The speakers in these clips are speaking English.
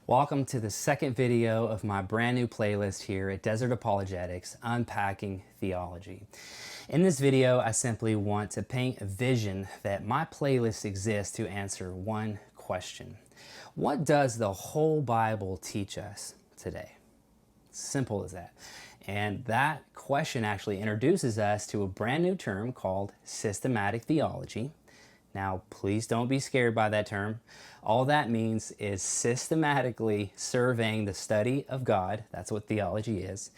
Welcome to the second video of my brand new playlist here at Desert Apologetics, Unpacking Theology. In this video, I simply want to paint a vision that my playlist exists to answer one question. What does the whole Bible teach us today? Simple as that. And that question actually introduces us to a brand new term called systematic theology. Now, please don't be scared by that term. All that means is systematically surveying the study of God, that's what theology is,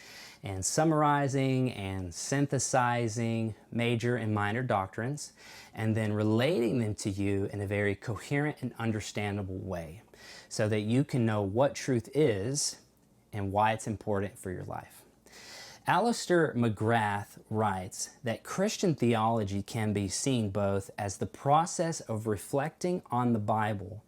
and summarizing and synthesizing major and minor doctrines, and then relating them to you in a very coherent and understandable way, so that you can know what truth is and why it's important for your life. Alistair McGrath writes that Christian theology can be seen both as the process of reflecting on the Bible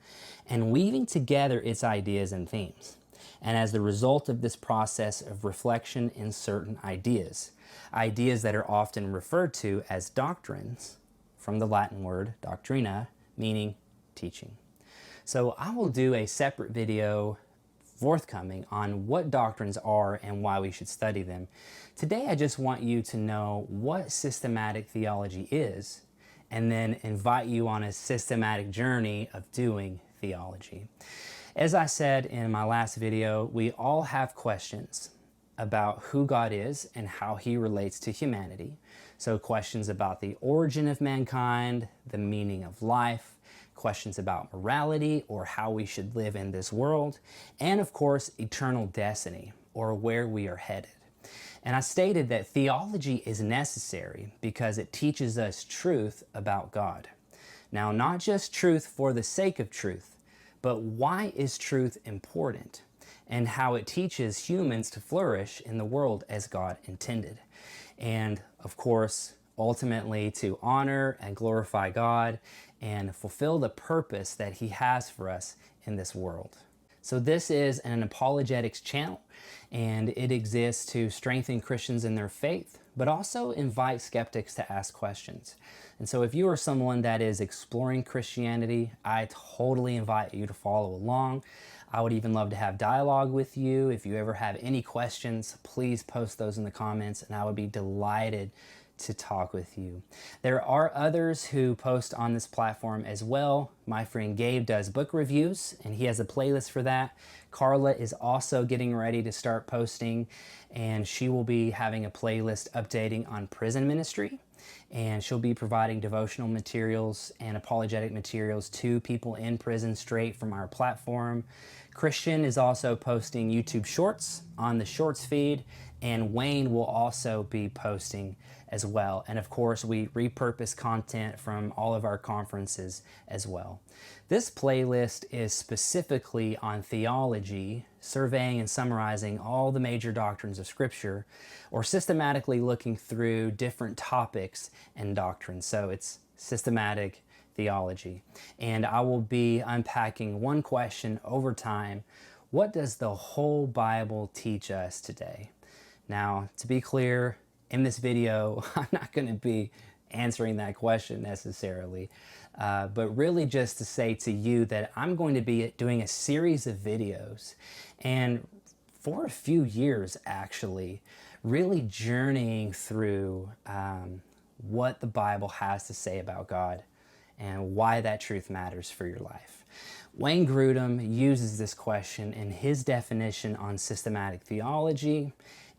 and weaving together its ideas and themes, and as the result of this process of reflection in certain ideas that are often referred to as doctrines, from the Latin word doctrina, meaning teaching. So I will do a separate video forthcoming on what doctrines are and why we should study them. Today I just want you to know what systematic theology is, and then invite you on a systematic journey of doing theology. As I said in my last video, we all have questions about who God is and how He relates to humanity. So questions about the origin of mankind, the meaning of life, questions about morality or how we should live in this world, and of course, eternal destiny or where we are headed. And I stated that theology is necessary because it teaches us truth about God. Now, not just truth for the sake of truth, but why is truth important and how it teaches humans to flourish in the world as God intended. And of course, ultimately to honor and glorify God and fulfill the purpose that He has for us in this world. So this is an apologetics channel, and it exists to strengthen Christians in their faith, but also invite skeptics to ask questions. And so if you are someone that is exploring Christianity, I totally invite you to follow along. I would even love to have dialogue with you. If you ever have any questions, please post those in the comments, and I would be delighted to talk with you. There are others who post on this platform as well. My friend Gabe does book reviews, and he has a playlist for that. Carla is also getting ready to start posting, and she will be having a playlist updating on prison ministry, and she'll be providing devotional materials and apologetic materials to people in prison straight from our platform. Christian is also posting YouTube shorts on the shorts feed, and Wayne will also be posting as well. And of course, we repurpose content from all of our conferences as well. This playlist is specifically on theology, surveying and summarizing all the major doctrines of Scripture, or systematically looking through different topics and doctrines. So it's systematic theology. And I will be unpacking one question over time. What does the whole Bible teach us today? Now, to be clear, in this video, I'm not going to be answering that question necessarily, but really just to say to you that I'm going to be doing a series of videos, and for a few years actually, really journeying through what the Bible has to say about God and why that truth matters for your life. Wayne Grudem uses this question in his definition on systematic theology,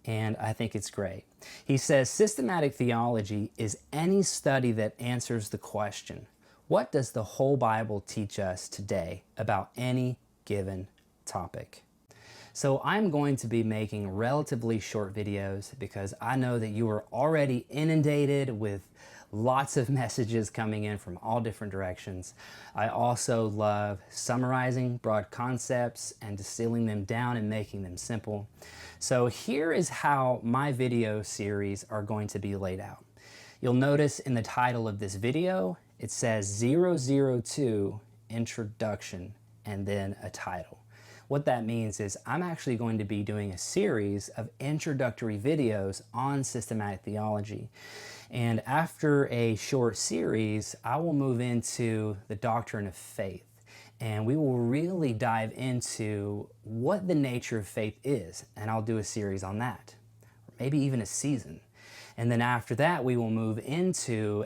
and I think it's great. He says, systematic theology is any study that answers the question, what does the whole Bible teach us today about any given topic? So I'm going to be making relatively short videos because I know that you are already inundated with lots of messages coming in from all different directions. I also love summarizing broad concepts and distilling them down and making them simple. So here is how my video series are going to be laid out. You'll notice in the title of this video, it says 002 Introduction and then a title. What that means is I'm actually going to be doing a series of introductory videos on systematic theology. And after a short series, I will move into the doctrine of faith. and we will really dive into what the nature of faith is, and I'll do a series on that, or maybe even a season. And then after that, we will move into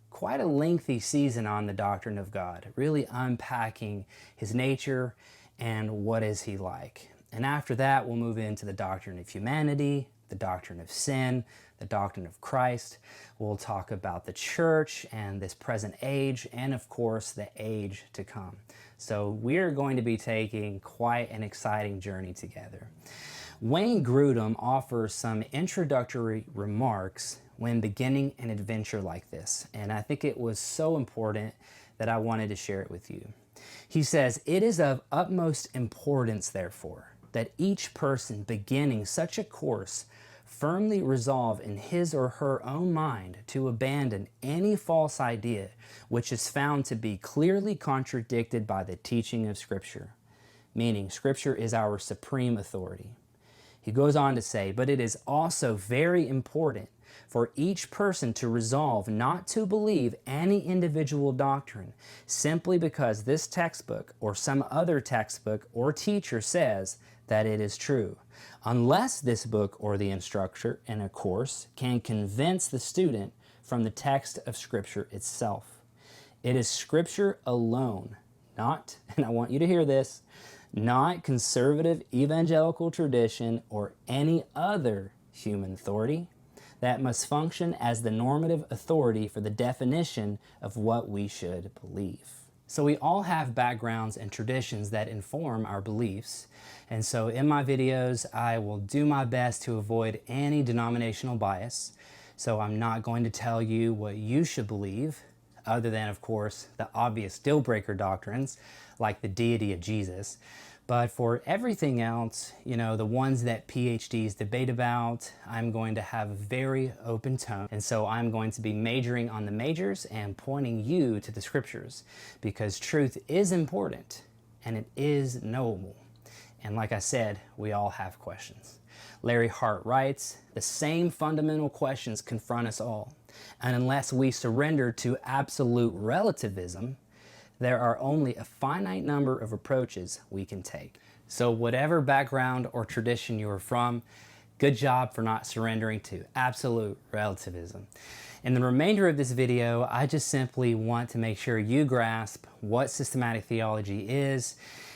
quite a lengthy season on the doctrine of God, really unpacking his nature and what is he like. And after that, we'll move into the doctrine of humanity, the doctrine of sin, the doctrine of Christ. We'll talk about the church and this present age, and of course, the age to come. So we're going to be taking quite an exciting journey together. Wayne Grudem offers some introductory remarks when beginning an adventure like this, and I think it was so important that I wanted to share it with you. He says, "It is of utmost importance, therefore, that each person beginning such a course firmly resolve in his or her own mind to abandon any false idea which is found to be clearly contradicted by the teaching of Scripture," meaning Scripture is our supreme authority. He goes on to say, "But it is also very important for each person to resolve not to believe any individual doctrine simply because this textbook or some other textbook or teacher says that it is true, unless this book or the instructor in a course can convince the student from the text of Scripture itself. It is Scripture alone, not," and I want you to hear this, "not conservative evangelical tradition or any other human authority, that must function as the normative authority for the definition of what we should believe." So we all have backgrounds and traditions that inform our beliefs. And so in my videos, I will do my best to avoid any denominational bias. So I'm not going to tell you what you should believe, other than, of course, the obvious deal breaker doctrines like the deity of Jesus. But for everything else, the ones that PhDs debate about, I'm going to have a very open tone. And so I'm going to be majoring on the majors and pointing you to the Scriptures, because truth is important and it is knowable. And like I said, we all have questions. Larry Hart writes, "The same fundamental questions confront us all. And unless we surrender to absolute relativism, there are only a finite number of approaches we can take." So whatever background or tradition you are from, good job for not surrendering to absolute relativism. In the remainder of this video, I just simply want to make sure you grasp what systematic theology is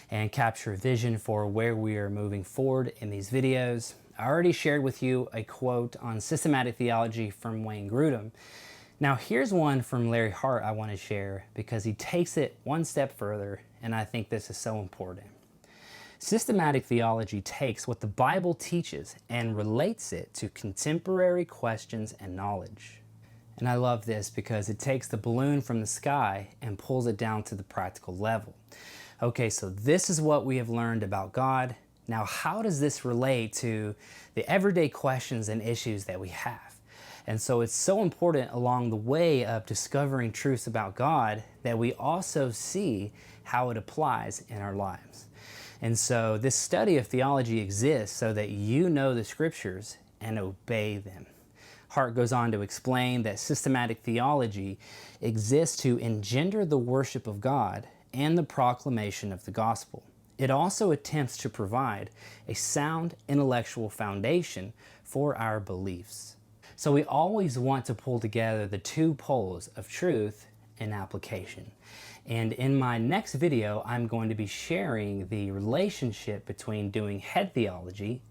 and capture a vision for where we are moving forward in these videos. I already shared with you a quote on systematic theology from Wayne Grudem. Now here's one from Larry Hart I want to share because he takes it one step further, and I think this is so important. "Systematic theology takes what the Bible teaches and relates it to contemporary questions and knowledge." And I love this because it takes the balloon from the sky and pulls it down to the practical level. Okay, so this is what we have learned about God. Now, how does this relate to the everyday questions and issues that we have? And so it's so important along the way of discovering truths about God that we also see how it applies in our lives. And so this study of theology exists so that you know the Scriptures and obey them. Hart goes on to explain that systematic theology exists to engender the worship of God and the proclamation of the gospel. It also attempts to provide a sound intellectual foundation for our beliefs. So we always want to pull together the two poles of truth and application. And in my next video, I'm going to be sharing the relationship between doing head theology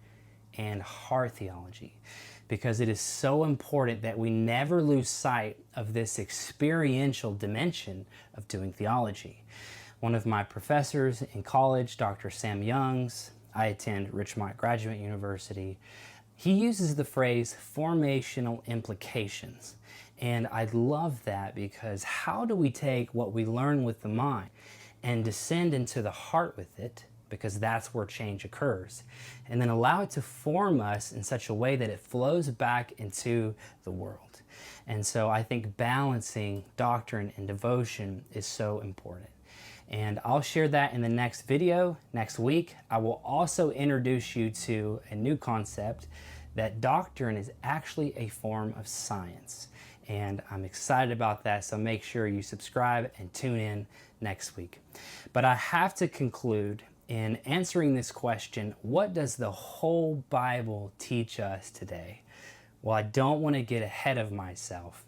and heart theology, because it is so important that we never lose sight of this experiential dimension of doing theology. One of my professors in college, Dr. Sam Youngs, I attend Richmond Graduate University, he uses the phrase formational implications. And I love that because how do we take what we learn with the mind and descend into the heart with it, because that's where change occurs, and then allow it to form us in such a way that it flows back into the world. And so I think balancing doctrine and devotion is so important. And I'll share that in the next video next week. I will also introduce you to a new concept, that doctrine is actually a form of science. and I'm excited about that. So make sure you subscribe and tune in next week. But I have to conclude in answering this question, what does the whole Bible teach us today? Well, I don't want to get ahead of myself,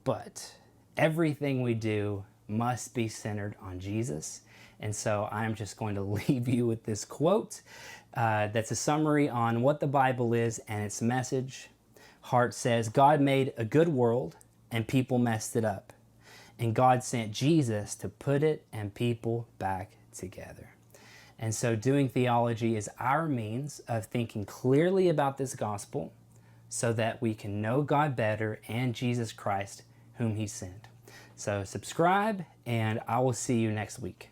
but everything we do must be centered on Jesus. And so I'm just going to leave you with this quote that's a summary on what the Bible is and its message. Hart says, God made a good world and people messed it up. And God sent Jesus to put it and people back together. And so doing theology is our means of thinking clearly about this gospel so that we can know God better and Jesus Christ, whom he sent. So subscribe, and I will see you next week.